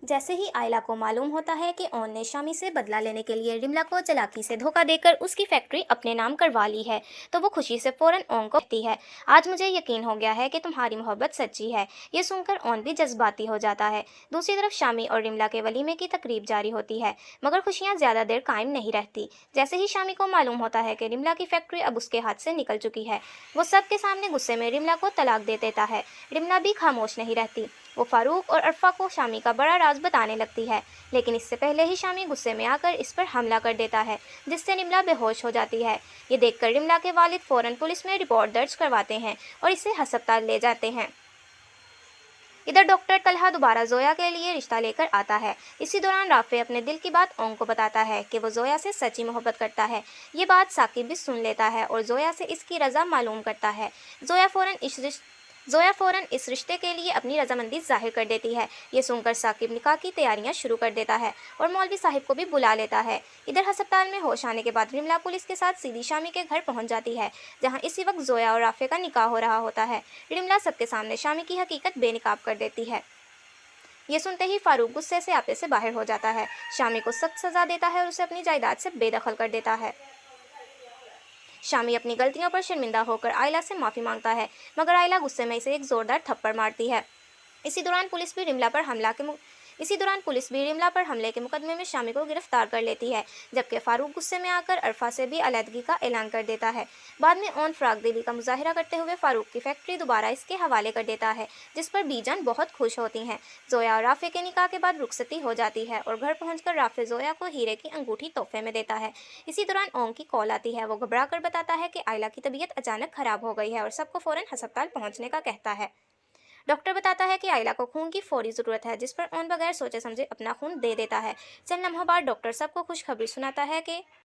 जैसे ही आयला को मालूम होता है कि ओन ने शामी से बदला लेने के लिए रिमला को चालाकी से धोखा देकर उसकी फैक्ट्री अपने नाम करवा ली है, तो वो खुशी से फौरन ओन को कहती है, आज मुझे यकीन हो गया है कि तुम्हारी मोहब्बत सच्ची है। ये सुनकर ओन भी जज्बाती हो जाता है। दूसरी तरफ शामी और रिमला के वलीमे की तकरीब जारी होती है, मगर खुशियाँ ज़्यादा देर कायम नहीं रहती। जैसे ही शामी को मालूम होता है कि रिमला की फैक्ट्री अब उसके हाथ से निकल चुकी है, वो सबके सामने गुस्से में रिमला को तलाक दे देता है। रिमला भी खामोश नहीं रहती। वो फारूक और अरफा को शामी का बड़ा राज बताने लगती है, लेकिन इससे पहले ही शामी गुस्से में आकर इस पर हमला कर देता है, जिससे रिमला बेहोश हो जाती है। ये देखकर रिमला के वालिद फौरन पुलिस में रिपोर्ट दर्ज करवाते हैं और इसे अस्पताल ले जाते हैं। इधर डॉक्टर तलहा दोबारा जोया के लिए रिश्ता लेकर आता है। इसी दौरान राफे अपने दिल की बात ओम को बताता है कि वो जोया से सच्ची मोहब्बत करता है। ये बात साकिब भी सुन लेता है और जोया से इसकी रजा मालूम करता है। जोया फ़ौरन इस रिश्ते के लिए अपनी रजामंदी जाहिर कर देती है। ये सुनकर साकिब निकाह की तैयारियां शुरू कर देता है और मौलवी साहिब को भी बुला लेता है। इधर अस्पताल में होश आने के बाद रिमला पुलिस के साथ सीधी शामी के घर पहुंच जाती है, जहां इसी वक्त जोया और राफे का निकाह हो रहा होता है। रिमला सबके सामने शामी की हकीकत बेनकाब कर देती है। ये सुनते ही फारूक गुस्से से आपे से बाहर हो जाता है, शामी को सख्त सज़ा देता है और उसे अपनी जायदाद से बेदखल कर देता है। शामी अपनी गलतियों पर शर्मिंदा होकर आयला से माफ़ी मांगता है, मगर आयला गुस्से में इसे एक ज़ोरदार थप्पड़ मारती है। इसी दौरान पुलिस भी रिमला पर हमले के मुकदमे में शामी को गिरफ्तार कर लेती है, जबकि फारूक गुस्से में आकर अरफा से भी अलहदगी का ऐलान कर देता है। बाद में ओन फराग दिली का मुजाहिरा करते हुए फारूक की फैक्ट्री दोबारा इसके हवाले कर देता है, जिस पर बीजान बहुत खुश होती हैं। जोया और राफे के निकाह के बाद रुखसती हो जाती है और घर पहुंचकर राफे जोया को हीरे की अंगूठी तोहफे में देता है। इसी दौरान ओम की कॉल आती है। वो घबरा कर बताता है कि आयला की तबीयत अचानक खराब हो गई है और सबको फौरन अस्पताल पहुंचने का कहता है। डॉक्टर बताता है कि आयला को खून की फौरी ज़रूरत है, जिस पर ओन बगैर सोचे समझे अपना खून दे देता है। चंद लम्हों बाद डॉक्टर सबको खुशखबरी सुनाता है कि